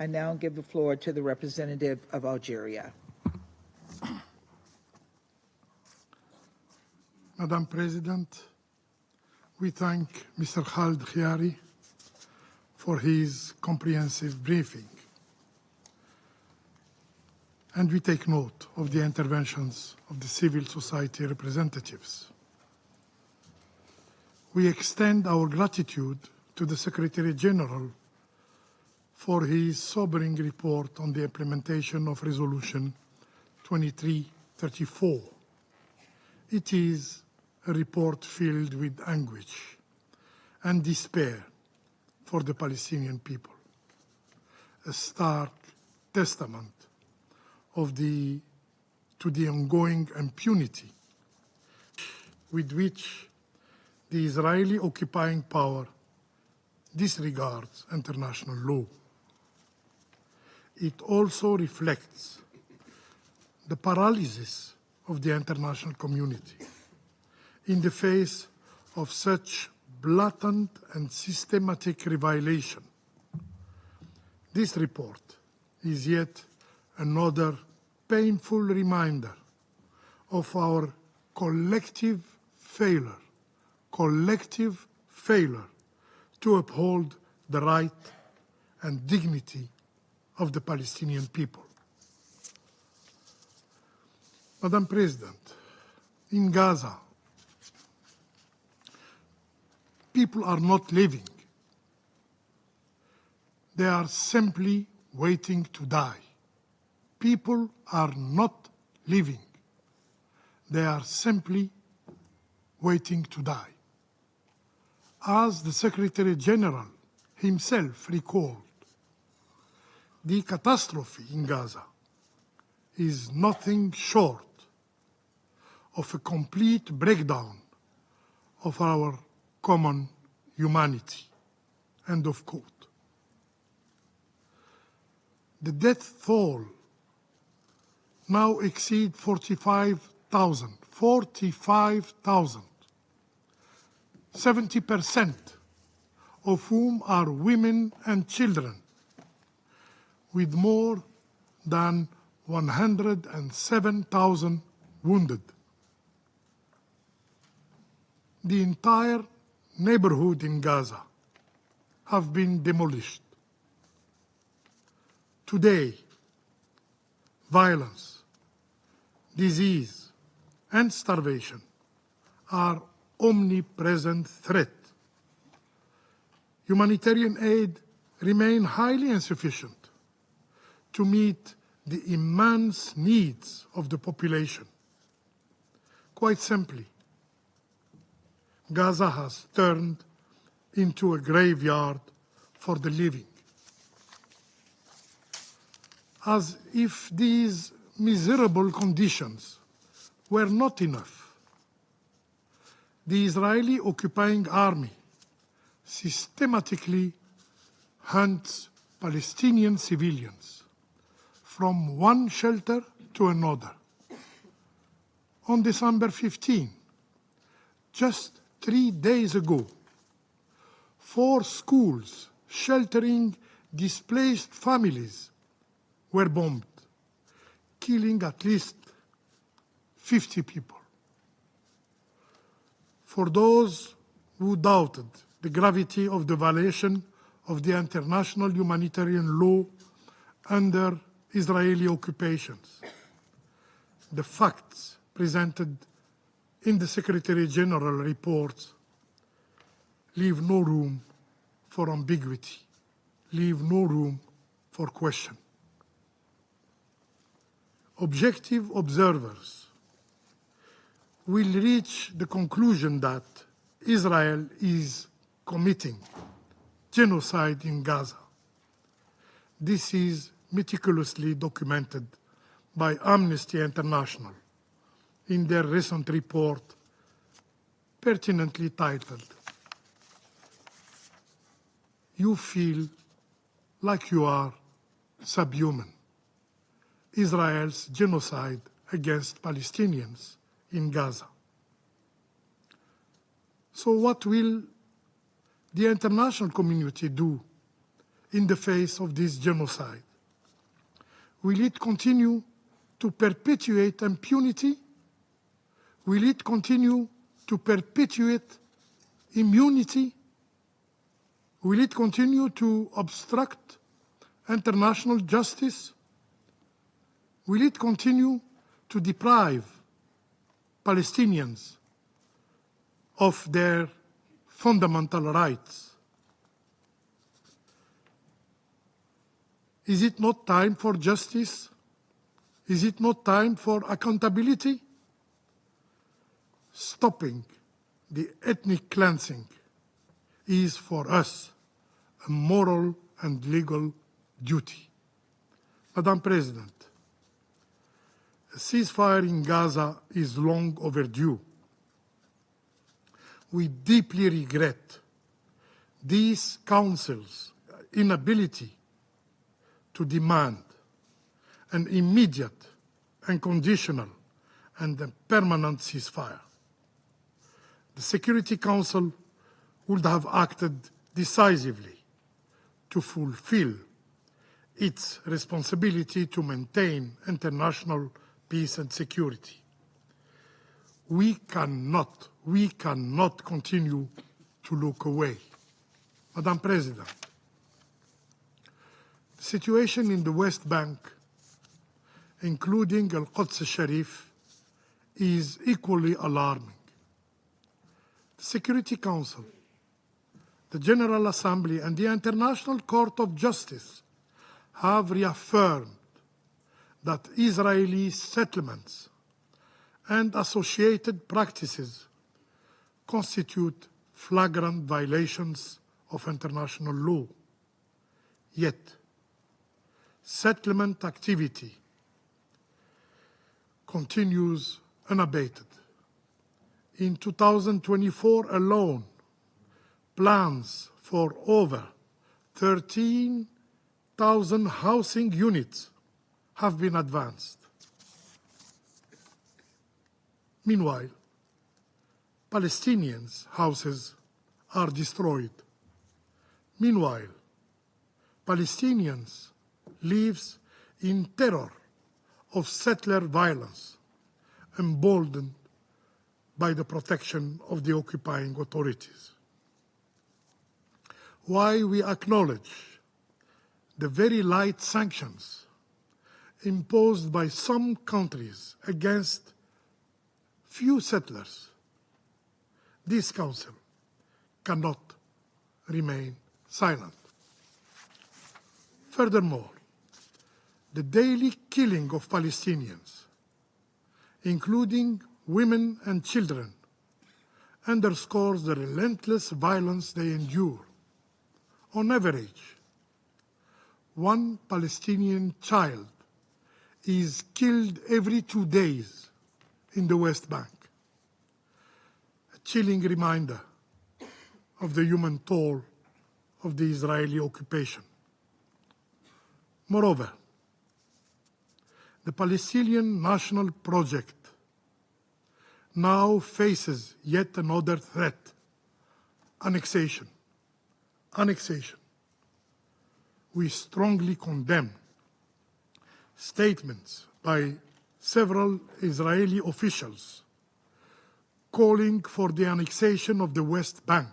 I now give the floor to the representative of Algeria. Madam President, we thank Mr. Khaled Khiari for his comprehensive briefing. And we take note of the interventions of the civil society representatives. We extend our gratitude to the Secretary General for his sobering report on the implementation of Resolution 2334. It is a report filled with anguish and despair for the Palestinian people, a stark testament to the ongoing impunity with which the Israeli occupying power disregards international law. It also reflects the paralysis of the international community in the face of such blatant and systematic violation. This report is yet another painful reminder of our collective failure to uphold the right and dignity of the Palestinian people. Madam President, in Gaza, people are not living. They are simply waiting to die. People are not living. They are simply waiting to die. As the Secretary General himself recalled, the catastrophe in Gaza is nothing short of a complete breakdown of our common humanity. End of quote. The death toll now exceeds 45,000. 45,000. 70% of whom are women and children, with more than 107,000 wounded. The entire neighborhood in Gaza have been demolished. Today, violence, disease, and starvation are omnipresent threat. Humanitarian aid remain highly insufficient to meet the immense needs of the population. Quite simply, Gaza has turned into a graveyard for the living. As if these miserable conditions were not enough, the Israeli occupying army systematically hunts Palestinian civilians from one shelter to another. On December 15, just 3 days ago, 4 schools sheltering displaced families were bombed, killing at least 50 people. For those who doubted the gravity of the violation of the international humanitarian law under Israeli occupations, the facts presented in the Secretary General reports leave no room for ambiguity, leave no room for question. Objective observers will reach the conclusion that Israel is committing genocide in Gaza. This is meticulously documented by Amnesty International in their recent report, pertinently titled, "You Feel Like You Are Subhuman: Israel's Genocide Against Palestinians in Gaza." So what will the international community do in the face of this genocide? Will it continue to perpetuate impunity? Will it continue to perpetuate immunity? Will it continue to obstruct international justice? Will it continue to deprive Palestinians of their fundamental rights? Is it not time for justice? Is it not time for accountability? Stopping the ethnic cleansing is for us a moral and legal duty. Madam President, a ceasefire in Gaza is long overdue. We deeply regret this Council's inability to demand an immediate, unconditional, and a permanent ceasefire. The Security Council would have acted decisively to fulfill its responsibility to maintain international peace and security. We cannot continue to look away. Madam President, the situation in the West Bank, including Al-Quds al-Sharif, is equally alarming. The Security Council, the General Assembly, and the International Court of Justice have reaffirmed that Israeli settlements and associated practices constitute flagrant violations of international law. Yet, settlement activity continues unabated. In 2024 alone, plans for over 13,000 housing units have been advanced. Meanwhile, Palestinians' houses are destroyed. Meanwhile, Palestinians live in terror of settler violence, emboldened by the protection of the occupying authorities. While we acknowledge the very light sanctions imposed by some countries against few settlers, this Council cannot remain silent. Furthermore, the daily killing of Palestinians, including women and children, underscores the relentless violence they endure. On average, one Palestinian child is killed every 2 days in the West Bank. A chilling reminder of the human toll of the Israeli occupation. Moreover, the Palestinian National Project now faces yet another threat: annexation. Annexation. We strongly condemn statements by several Israeli officials calling for the annexation of the West Bank,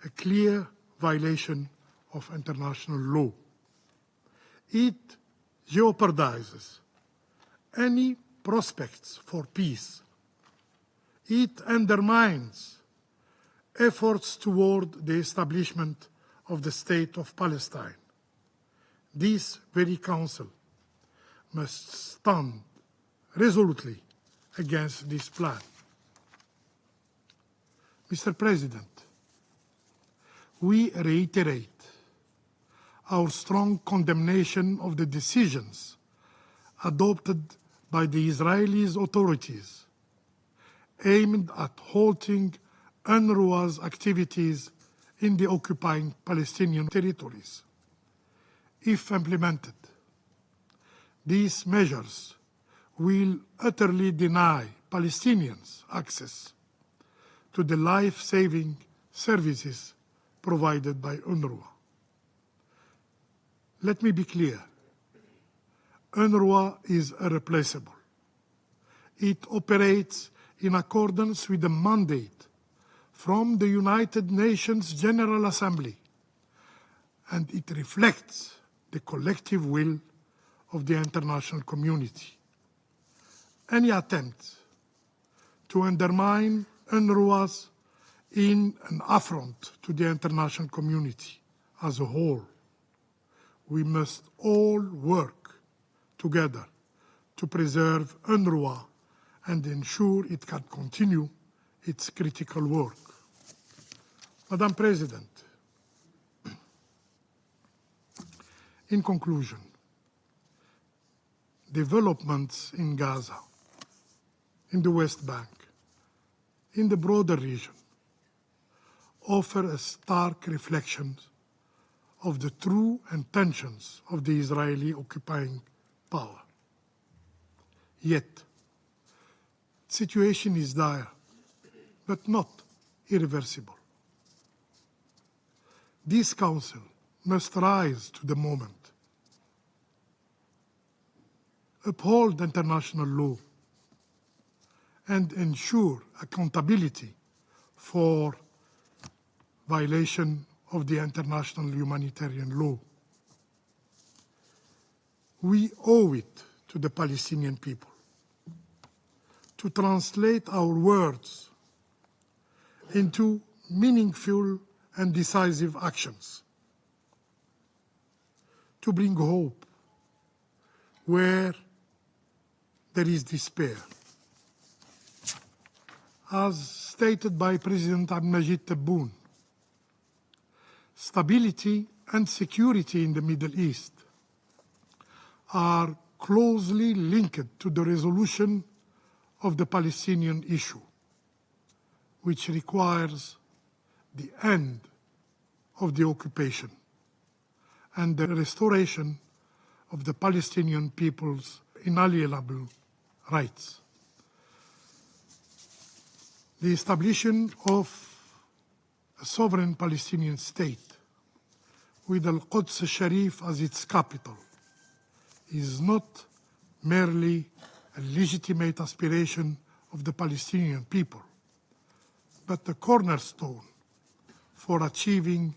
a clear violation of international law. It jeopardizes any prospects for peace. It undermines efforts toward the establishment of the State of Palestine. This very Council must stand resolutely against this plan. Mr. President, we reiterate our strong condemnation of the decisions adopted by the Israeli authorities aimed at halting UNRWA's activities in the occupying Palestinian territories. If implemented, these measures will utterly deny Palestinians access to the life-saving services provided by UNRWA. Let me be clear. UNRWA is irreplaceable. It operates in accordance with the mandate from the United Nations General Assembly, and it reflects the collective will of the international community. Any attempt to undermine UNRWA in an affront to the international community as a whole. We must all work together to preserve UNRWA and ensure it can continue its critical work. Madam President, in conclusion, developments in Gaza, in the West Bank, in the broader region, offer a stark reflection of the true intentions of the Israeli occupying power. Yet, the situation is dire, but not irreversible. This Council must rise to the moment, uphold international law, and ensure accountability for violation of the international humanitarian law. We owe it to the Palestinian people to translate our words into meaningful and decisive actions, to bring hope where there is despair. As stated by President Abdelmajid Tebboune, stability and security in the Middle East are closely linked to the resolution of the Palestinian issue, which requires the end of the occupation and the restoration of the Palestinian people's inalienable rights. The establishment of a sovereign Palestinian state with Al-Quds al-Sharif as its capital is not merely a legitimate aspiration of the Palestinian people, but the cornerstone for achieving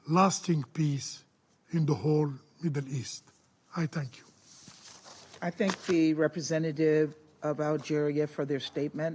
lasting peace in the whole Middle East. I thank you. I thank the representative of Algeria for their statement.